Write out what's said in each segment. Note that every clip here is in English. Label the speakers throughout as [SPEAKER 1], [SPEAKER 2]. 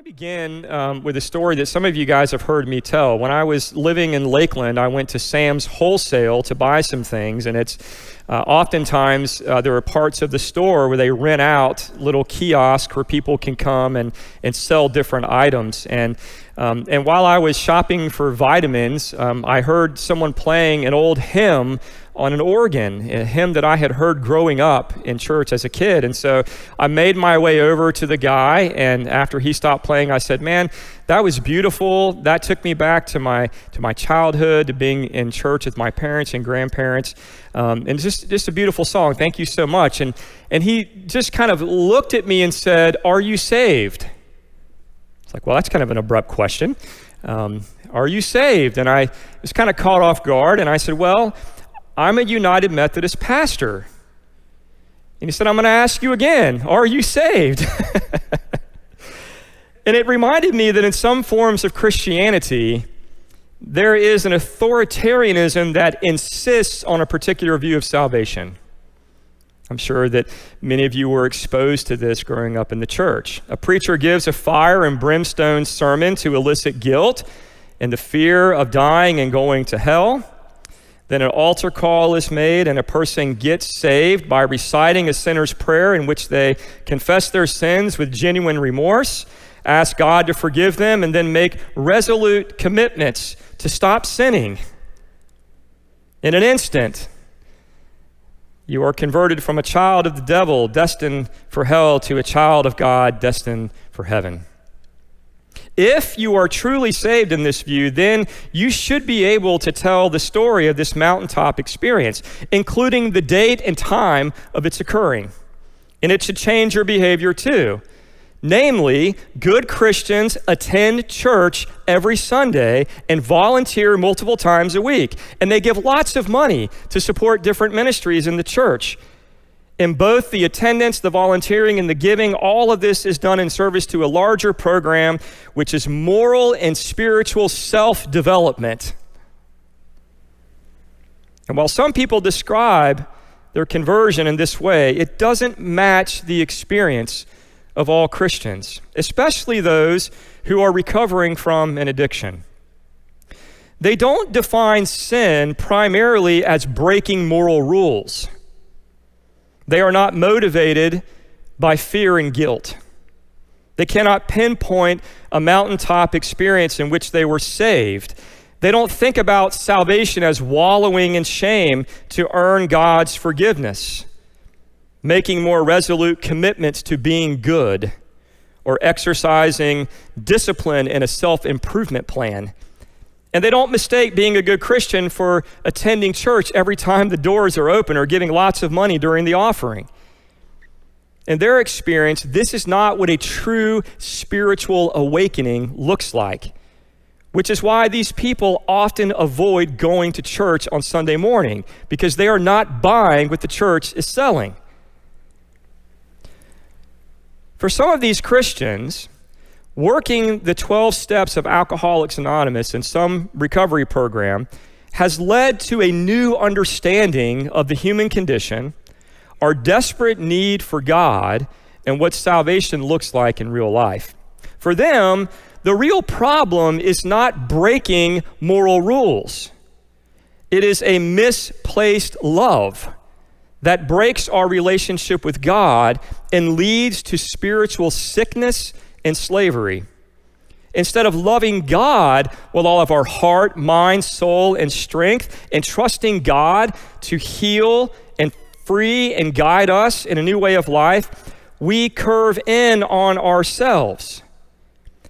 [SPEAKER 1] to begin with a story that some of you guys have heard me tell. When I was living in Lakeland, I went to Sam's Wholesale to buy some things, and it's oftentimes there are parts of the store where they rent out little kiosks where people can come and sell different items. And while I was shopping for vitamins, I heard someone playing an old hymn on an organ, a hymn that I had heard growing up in church as a kid. And so I made my way over to the guy, and after he stopped playing, I said, "Man, that was beautiful. That took me back to my childhood, to being in church with my parents and grandparents. And just a beautiful song. Thank you so much." And he just kind of looked at me and said, "Are you saved?" It's like, well, that's kind of an abrupt question. Are you saved? And I was kind of caught off guard, and I said, "Well, I'm a United Methodist pastor." And he said, "I'm going to ask you again, are you saved?" And it reminded me that in some forms of Christianity, there is an authoritarianism that insists on a particular view of salvation. I'm sure that many of you were exposed to this growing up in the church. A preacher gives a fire and brimstone sermon to elicit guilt and the fear of dying and going to hell. Then an altar call is made, and a person gets saved by reciting a sinner's prayer in which they confess their sins with genuine remorse, ask God to forgive them, and then make resolute commitments to stop sinning. In an instant, you are converted from a child of the devil, destined for hell, to a child of God, destined for heaven. If you are truly saved in this view, then you should be able to tell the story of this mountaintop experience, including the date and time of its occurring. And it should change your behavior too. Namely, good Christians attend church every Sunday and volunteer multiple times a week. And they give lots of money to support different ministries in the church. In both the attendance, the volunteering, and the giving, all of this is done in service to a larger program, which is moral and spiritual self-development. And while some people describe their conversion in this way, it doesn't match the experience of all Christians, especially those who are recovering from an addiction. They don't define sin primarily as breaking moral rules. They are not motivated by fear and guilt. They cannot pinpoint a mountaintop experience in which they were saved. They don't think about salvation as wallowing in shame to earn God's forgiveness, making more resolute commitments to being good, or exercising discipline in a self-improvement plan. And they don't mistake being a good Christian for attending church every time the doors are open or giving lots of money during the offering. In their experience, this is not what a true spiritual awakening looks like, which is why these people often avoid going to church on Sunday morning, because they are not buying what the church is selling. For some of these Christians, working the 12 steps of Alcoholics Anonymous in some recovery program has led to a new understanding of the human condition, our desperate need for God, and what salvation looks like in real life. For them, the real problem is not breaking moral rules. It is a misplaced love that breaks our relationship with God and leads to spiritual sickness and slavery. Instead of loving God with all of our heart, mind, soul, and strength, and trusting God to heal and free and guide us in a new way of life, we curve in on ourselves.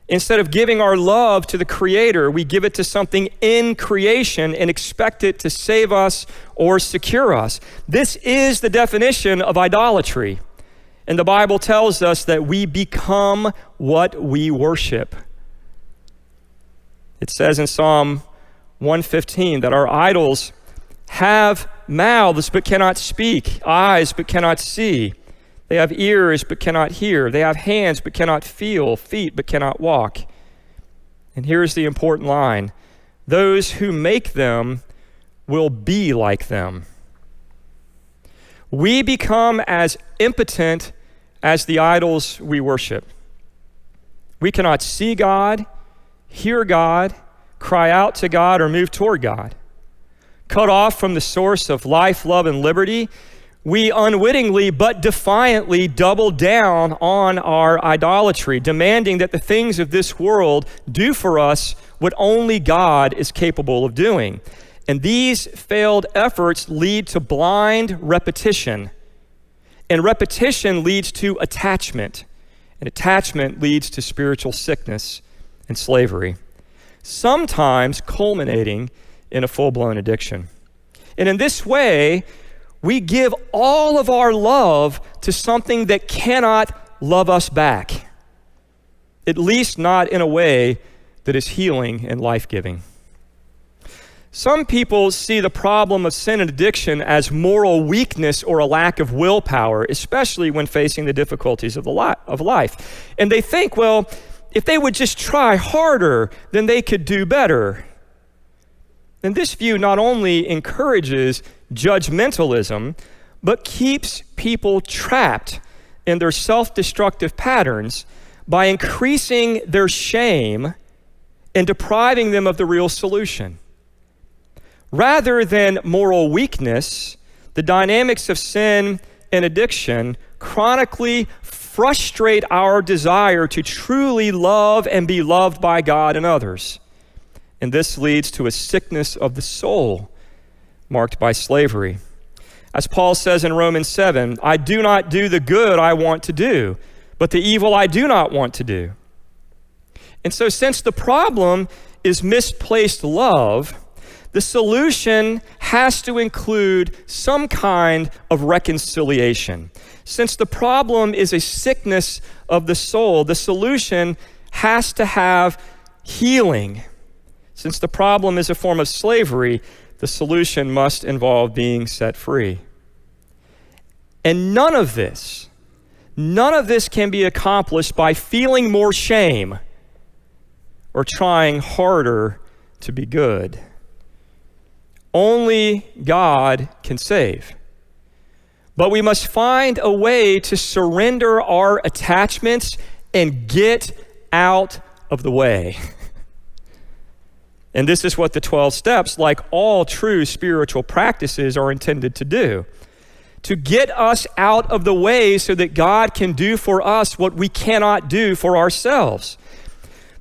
[SPEAKER 1] Instead of giving our love to the Creator, we give it to something in creation and expect it to save us or secure us. This is the definition of idolatry. And the Bible tells us that we become what we worship. It says in Psalm 115 that our idols have mouths but cannot speak, eyes but cannot see. They have ears but cannot hear. They have hands but cannot feel, feet but cannot walk. And here's the important line: those who make them will be like them. We become as impotent as the idols we worship. We cannot see God, hear God, cry out to God, or move toward God. Cut off from the source of life, love, and liberty, we unwittingly but defiantly double down on our idolatry, demanding that the things of this world do for us what only God is capable of doing. And these failed efforts lead to blind repetition. And repetition leads to attachment. And attachment leads to spiritual sickness and slavery, sometimes culminating in a full-blown addiction. And in this way, we give all of our love to something that cannot love us back, at least not in a way that is healing and life-giving. Some people see the problem of sin and addiction as moral weakness or a lack of willpower, especially when facing the difficulties of life. And they think, well, if they would just try harder, then they could do better. And this view not only encourages judgmentalism, but keeps people trapped in their self-destructive patterns by increasing their shame and depriving them of the real solution. Rather than moral weakness, the dynamics of sin and addiction chronically frustrate our desire to truly love and be loved by God and others. And this leads to a sickness of the soul marked by slavery. As Paul says in Romans 7, I do not do the good I want to do, but the evil I do not want to do. And so since the problem is misplaced love, the solution has to include some kind of reconciliation. Since the problem is a sickness of the soul, the solution has to have healing. Since the problem is a form of slavery, the solution must involve being set free. And none of this can be accomplished by feeling more shame or trying harder to be good. Only God can save. But we must find a way to surrender our attachments and get out of the way. And this is what the 12 steps, like all true spiritual practices, are intended to do. To get us out of the way so that God can do for us what we cannot do for ourselves.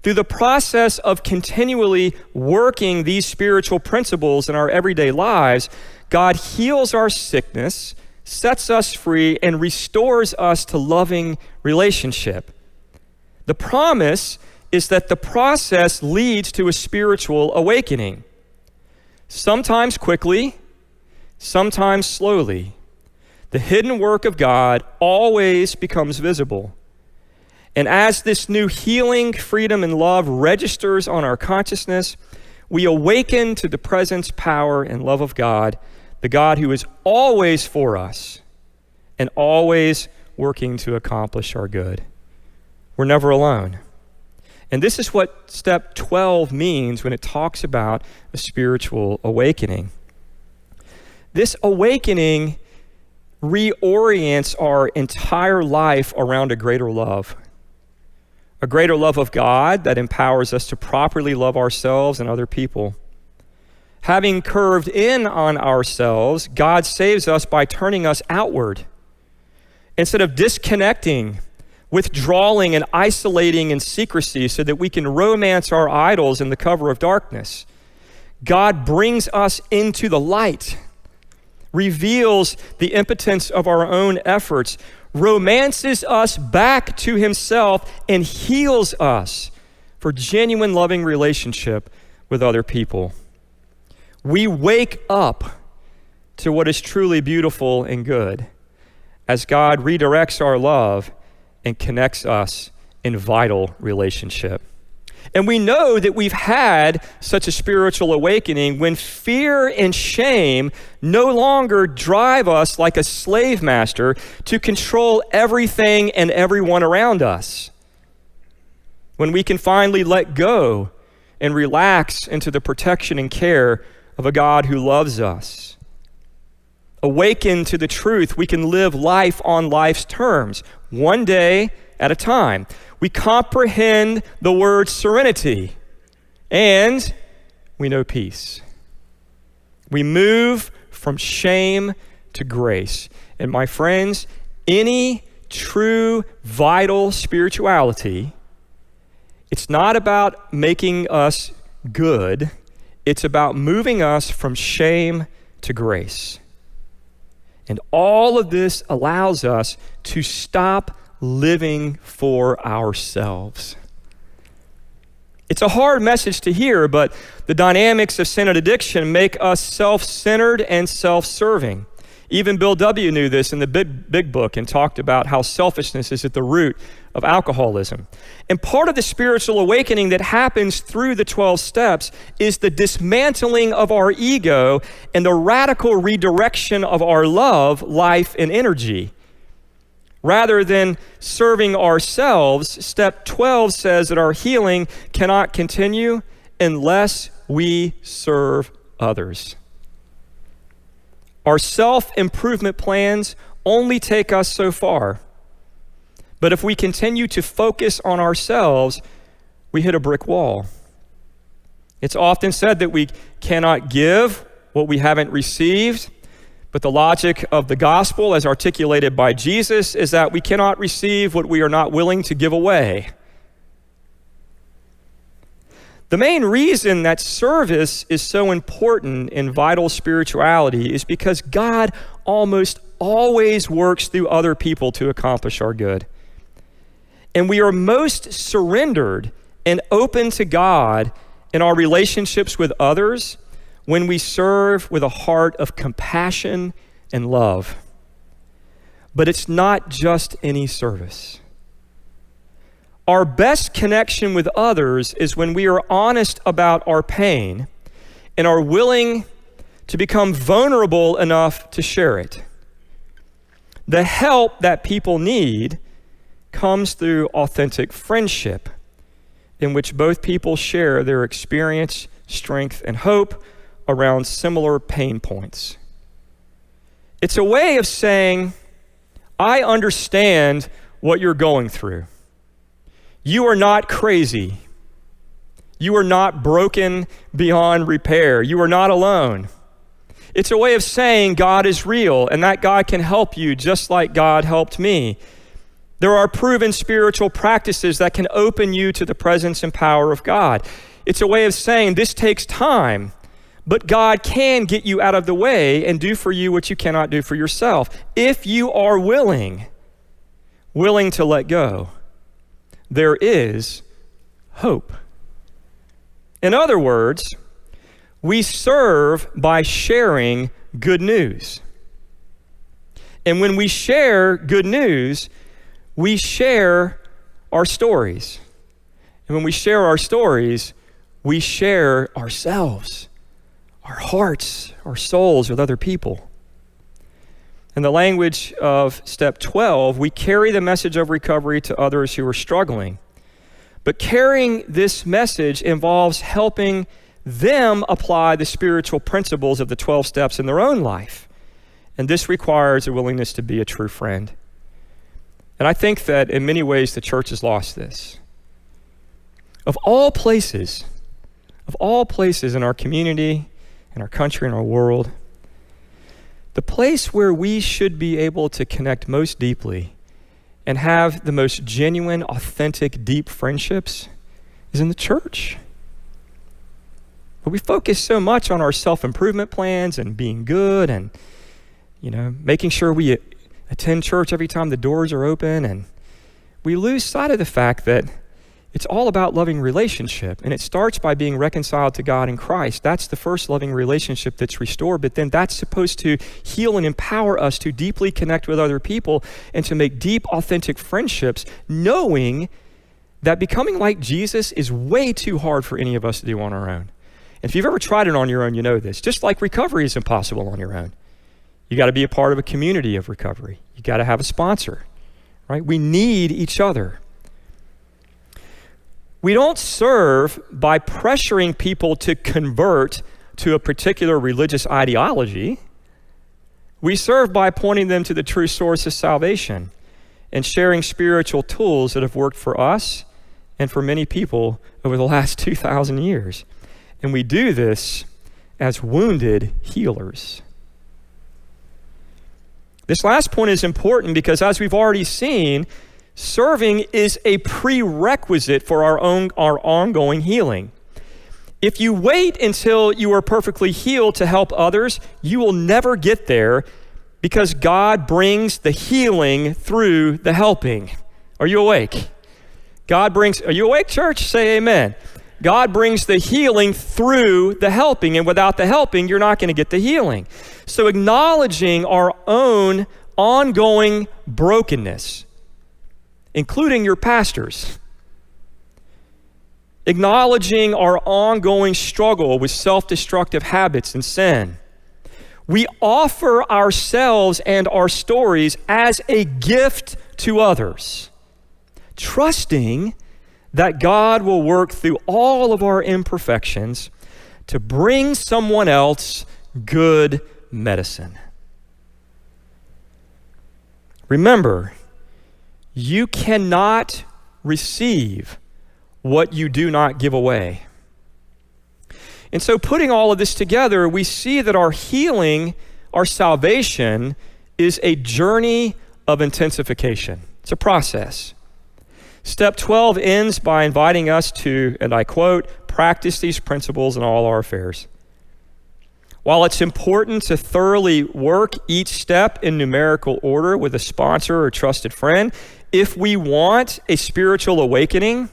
[SPEAKER 1] Through the process of continually working these spiritual principles in our everyday lives, God heals our sickness, sets us free, and restores us to loving relationship. The promise is that the process leads to a spiritual awakening. Sometimes quickly, sometimes slowly. The hidden work of God always becomes visible. And as this new healing, freedom, and love registers on our consciousness, we awaken to the presence, power, and love of God, the God who is always for us and always working to accomplish our good. We're never alone. And this is what step 12 means when it talks about a spiritual awakening. This awakening reorients our entire life around a greater love of God that empowers us to properly love ourselves and other people. Having curved in on ourselves, God saves us by turning us outward. Instead of disconnecting, withdrawing, and isolating in secrecy so that we can romance our idols in the cover of darkness, God brings us into the light, reveals the impotence of our own efforts, romances us back to himself, and heals us for genuine loving relationship with other people. We wake up to what is truly beautiful and good as God redirects our love and connects us in vital relationship. And we know that we've had such a spiritual awakening when fear and shame no longer drive us like a slave master to control everything and everyone around us. When we can finally let go and relax into the protection and care of a God who loves us. Awaken to the truth, we can live life on life's terms, one day at a time. We comprehend the word serenity, and we know peace. We move from shame to grace. And my friends, any true, vital spirituality, it's not about making us good. It's about moving us from shame to grace. And all of this allows us to stop living for ourselves. It's a hard message to hear, but the dynamics of sin and addiction make us self-centered and self-serving. Even Bill W. knew this in the big book and talked about how selfishness is at the root of alcoholism. And part of the spiritual awakening that happens through the 12 steps is the dismantling of our ego and the radical redirection of our love, life, and energy. Rather than serving ourselves, step 12 says that our healing cannot continue unless we serve others. Our self-improvement plans only take us so far. But if we continue to focus on ourselves, we hit a brick wall. It's often said that we cannot give what we haven't received, but the logic of the gospel, as articulated by Jesus, is that we cannot receive what we are not willing to give away. The main reason that service is so important in vital spirituality is because God almost always works through other people to accomplish our good. And we are most surrendered and open to God in our relationships with others when we serve with a heart of compassion and love. But it's not just any service. Our best connection with others is when we are honest about our pain and are willing to become vulnerable enough to share it. The help that people need comes through authentic friendship, in which both people share their experience, strength, and hope around similar pain points. It's a way of saying, I understand what you're going through. You are not crazy. You are not broken beyond repair. You are not alone. It's a way of saying God is real and that God can help you just like God helped me. There are proven spiritual practices that can open you to the presence and power of God. It's a way of saying this takes time, but God can get you out of the way and do for you what you cannot do for yourself. If you are willing to let go, there is hope. In other words, we serve by sharing good news. And when we share good news, we share our stories. And when we share our stories, we share ourselves, our hearts, our souls with other people. In the language of step 12, we carry the message of recovery to others who are struggling. But carrying this message involves helping them apply the spiritual principles of the 12 steps in their own life. And this requires a willingness to be a true friend. And I think that in many ways the church has lost this. Of all places in our community, in our country, in our world, the place where we should be able to connect most deeply and have the most genuine, authentic, deep friendships is in the church. But we focus so much on our self-improvement plans and being good and, making sure we attend church every time the doors are open, and we lose sight of the fact that it's all about loving relationship, and it starts by being reconciled to God in Christ. That's the first loving relationship that's restored, but then that's supposed to heal and empower us to deeply connect with other people and to make deep, authentic friendships, knowing that becoming like Jesus is way too hard for any of us to do on our own. And if you've ever tried it on your own, you know this. Just like recovery is impossible on your own. You got to be a part of a community of recovery. You got to have a sponsor, right? We need each other. We don't serve by pressuring people to convert to a particular religious ideology. We serve by pointing them to the true source of salvation. and sharing spiritual tools that have worked for us and for many people over the last 2,000 years. And we do this as wounded healers. This last point is important because, as we've already seen, serving is a prerequisite for our ongoing healing. If you wait until you are perfectly healed to help others, you will never get there, because God brings the healing through the helping. Are you awake? Are you awake, church? Say amen. God brings the healing through the helping, and without the helping, you're not going to get the healing. So acknowledging our own ongoing brokenness, including your pastors, acknowledging our ongoing struggle with self-destructive habits and sin, we offer ourselves and our stories as a gift to others, trusting that God will work through all of our imperfections to bring someone else good medicine. Remember, you cannot receive what you do not give away. And so, putting all of this together, we see that our healing, our salvation, is a journey of intensification. It's a process. Step 12 ends by inviting us to, and I quote, practice these principles in all our affairs. While it's important to thoroughly work each step in numerical order with a sponsor or trusted friend, if we want a spiritual awakening,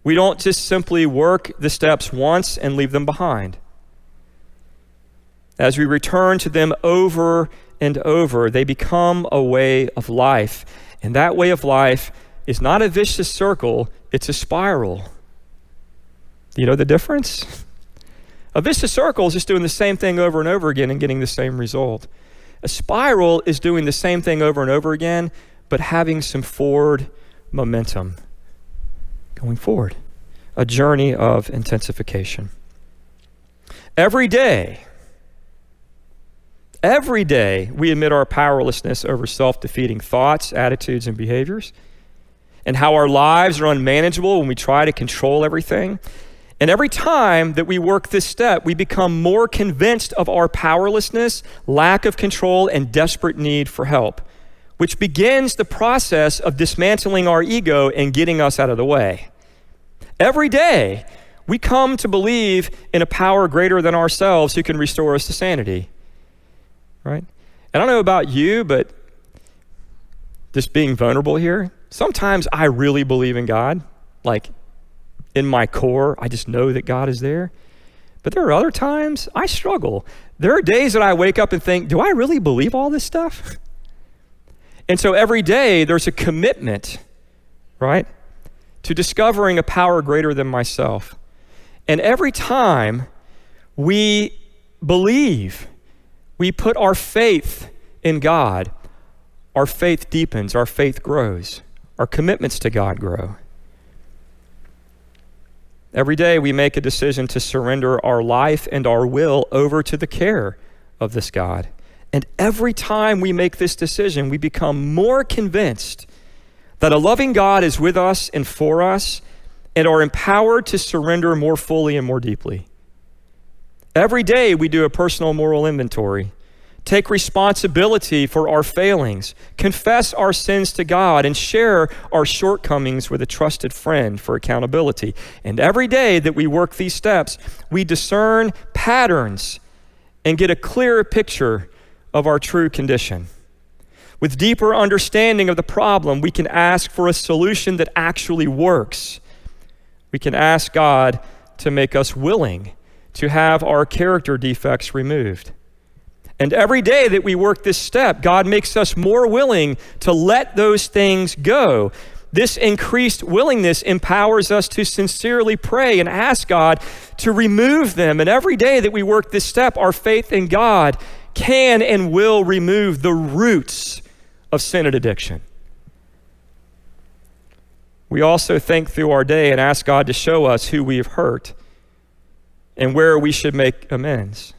[SPEAKER 1] we don't just simply work the steps once and leave them behind. As we return to them over and over, they become a way of life. And that way of life is not a vicious circle, it's a spiral. You know the difference? A vicious circle is just doing the same thing over and over again and getting the same result. A spiral is doing the same thing over and over again, but having some forward momentum going forward. A journey of intensification. Every day, we admit our powerlessness over self-defeating thoughts, attitudes, and behaviors, and how our lives are unmanageable when we try to control everything. And every time that we work this step, we become more convinced of our powerlessness, lack of control, and desperate need for help, which begins the process of dismantling our ego and getting us out of the way. Every day, we come to believe in a power greater than ourselves who can restore us to sanity, right? And I don't know about you, but just being vulnerable here, sometimes I really believe in God. Like, in my core, I just know that God is there. But there are other times I struggle. There are days that I wake up and think, do I really believe all this stuff? And so every day there's a commitment, right, to discovering a power greater than myself. And every time we believe, we put our faith in God, our faith deepens, our faith grows, our commitments to God grow. Every day we make a decision to surrender our life and our will over to the care of this God. And every time we make this decision, we become more convinced that a loving God is with us and for us, and are empowered to surrender more fully and more deeply. Every day we do a personal moral inventory, take responsibility for our failings, confess our sins to God, and share our shortcomings with a trusted friend for accountability. And every day that we work these steps, we discern patterns and get a clearer picture of our true condition. With deeper understanding of the problem, we can ask for a solution that actually works. We can ask God to make us willing to have our character defects removed. And every day that we work this step, God makes us more willing to let those things go. This increased willingness empowers us to sincerely pray and ask God to remove them. And every day that we work this step, our faith in God can and will remove the roots of sin and addiction. We also think through our day and ask God to show us who we have hurt and where we should make amends.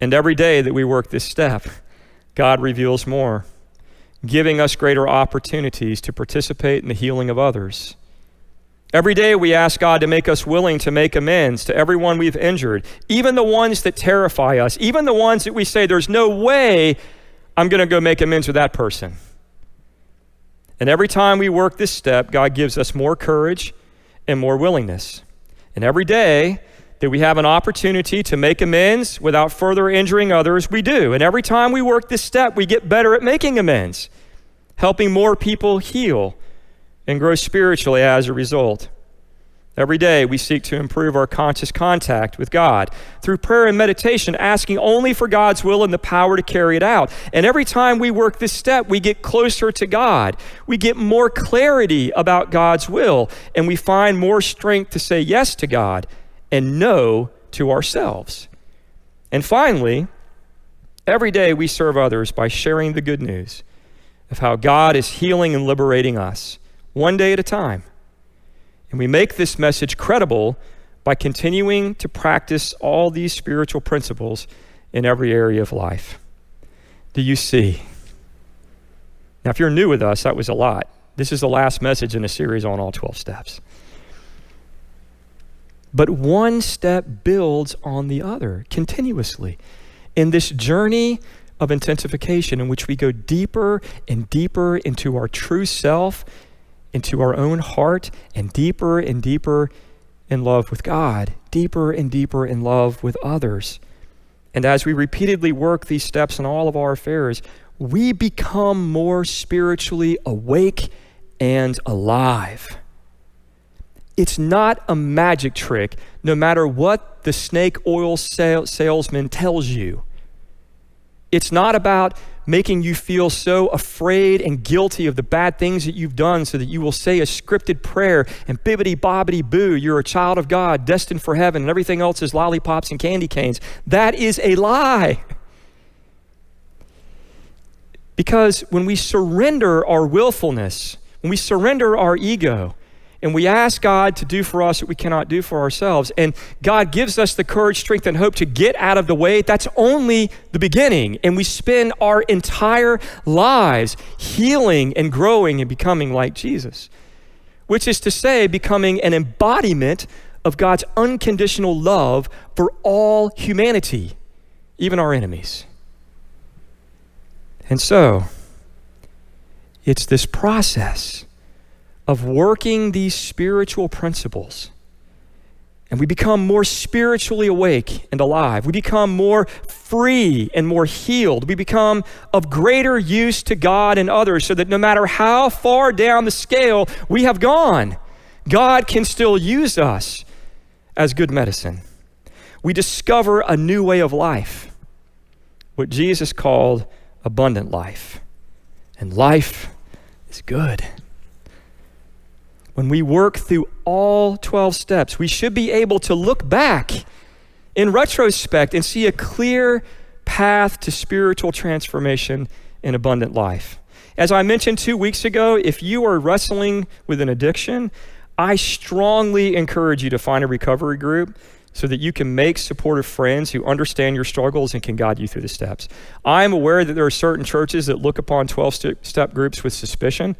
[SPEAKER 1] And every day that we work this step, God reveals more. giving us greater opportunities to participate in the healing of others. Every day we ask God to make us willing to make amends to everyone we've injured, even the ones that terrify us, even the ones that we say, there's no way I'm going to go make amends with that person. And every time we work this step, God gives us more courage and more willingness. And every day that we have an opportunity to make amends without further injuring others, we do. And every time we work this step, we get better at making amends, helping more people heal and grow spiritually as a result. Every day we seek to improve our conscious contact with God through prayer and meditation, asking only for God's will and the power to carry it out. And every time we work this step, we get closer to God. We get more clarity about God's will, and we find more strength to say yes to God and no to ourselves. And finally, every day we serve others by sharing the good news of how God is healing and liberating us, one day at a time. And we make this message credible by continuing to practice all these spiritual principles in every area of life. Do you see? Now, if you're new with us, that was a lot. This is the last message in a series on all 12 steps. But one step builds on the other continuously in this journey of intensification in which we go deeper and deeper into our true self, into our own heart, and deeper in love with God, deeper and deeper in love with others. And as we repeatedly work these steps in all of our affairs, we become more spiritually awake and alive. It's not a magic trick, no matter what the snake oil salesman tells you. It's not about making you feel so afraid and guilty of the bad things that you've done so that you will say a scripted prayer and bibbity-bobbity-boo, you're a child of God, destined for heaven, and everything else is lollipops and candy canes. That is a lie. Because when we surrender our willfulness, when we surrender our ego, and we ask God to do for us what we cannot do for ourselves, and God gives us the courage, strength, and hope to get out of the way, that's only the beginning. And we spend our entire lives healing and growing and becoming like Jesus, which is to say, becoming an embodiment of God's unconditional love for all humanity, even our enemies. And so, it's this process of working these spiritual principles, and we become more spiritually awake and alive. We become more free and more healed. We become of greater use to God and others, so that no matter how far down the scale we have gone, God can still use us as good medicine. We discover a new way of life, what Jesus called abundant life. And life is good. When we work through all 12 steps, we should be able to look back in retrospect and see a clear path to spiritual transformation and abundant life. As I mentioned 2 weeks ago, if you are wrestling with an addiction, I strongly encourage you to find a recovery group so that you can make supportive friends who understand your struggles and can guide you through the steps. I'm aware that there are certain churches that look upon 12-step groups with suspicion.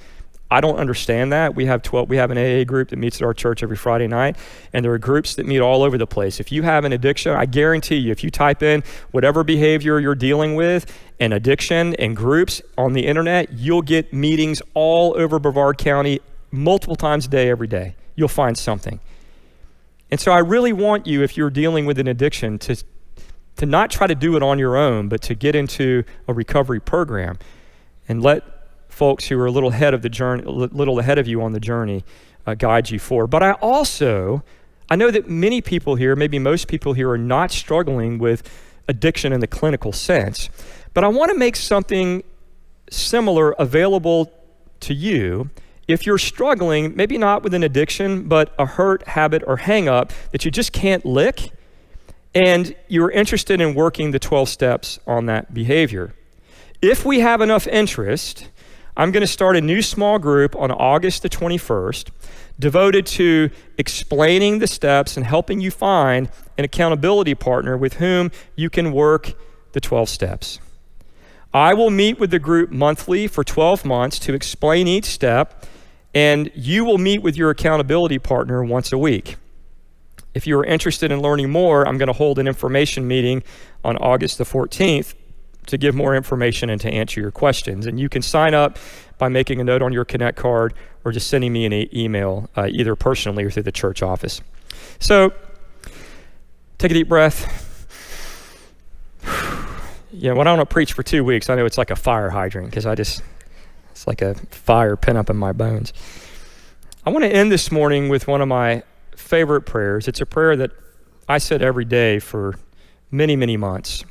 [SPEAKER 1] I don't understand that. We have an AA group that meets at our church every Friday night, and there are groups that meet all over the place. If you have an addiction, I guarantee you, if you type in whatever behavior you're dealing with, an addiction, and groups on the internet, you'll get meetings all over Brevard County multiple times a day, every day. You'll find something. And so I really want you, if you're dealing with an addiction, to not try to do it on your own, but to get into a recovery program and let folks who are a little ahead of you on the journey guide you forward. But I know that many people here, maybe most people here, are not struggling with addiction in the clinical sense, but I want to make something similar available to you if you're struggling, maybe not with an addiction, but a hurt, habit, or hang-up that you just can't lick, and you're interested in working the 12 steps on that behavior. If we have enough interest, I'm going to start a new small group on August the 21st devoted to explaining the steps and helping you find an accountability partner with whom you can work the 12 steps. I will meet with the group monthly for 12 months to explain each step, and you will meet with your accountability partner once a week. If you are interested in learning more, I'm going to hold an information meeting on August the 14th to give more information and to answer your questions. And you can sign up by making a note on your Connect card or just sending me an email, either personally or through the church office. So take a deep breath. When I don't preach for 2 weeks, I know it's like a fire hydrant because it's like a fire pent up in my bones. I want to end this morning with one of my favorite prayers. It's a prayer that I said every day for many, many months.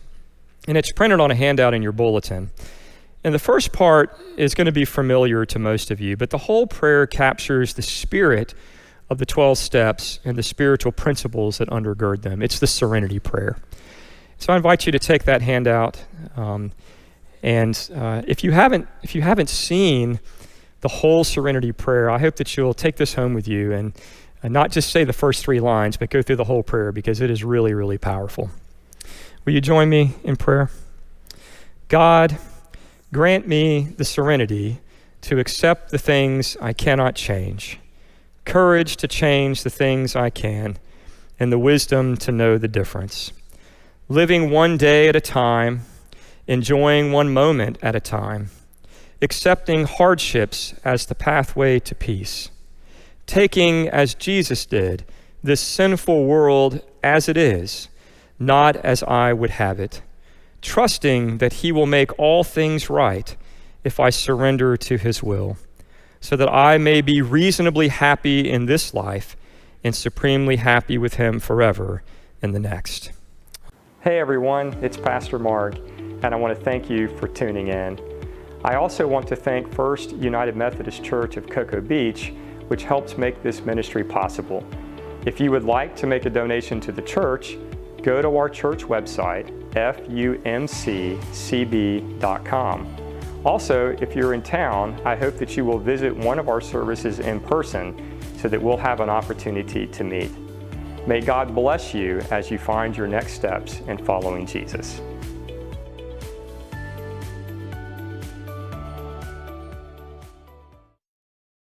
[SPEAKER 1] And it's printed on a handout in your bulletin. And the first part is going to be familiar to most of you, but the whole prayer captures the spirit of the 12 steps and the spiritual principles that undergird them. It's the serenity prayer. So I invite you to take that handout. If you haven't seen the whole serenity prayer, I hope that you'll take this home with you and not just say the first 3 lines, but go through the whole prayer because it is really, really powerful. Will you join me in prayer? God, grant me the serenity to accept the things I cannot change, courage to change the things I can, and the wisdom to know the difference. Living one day at a time, enjoying one moment at a time, accepting hardships as the pathway to peace, taking, as Jesus did, this sinful world as it is, not as I would have it, trusting that he will make all things right if I surrender to his will, so that I may be reasonably happy in this life and supremely happy with him forever in the next. Hey everyone, it's Pastor Mark, and I want to thank you for tuning in. I also want to thank First United Methodist Church of Cocoa Beach, which helps make this ministry possible. If you would like to make a donation to the church, go to our church website, fumccb.com. Also, if you're in town, I hope that you will visit one of our services in person so that we'll have an opportunity to meet. May God bless you as you find your next steps in following Jesus.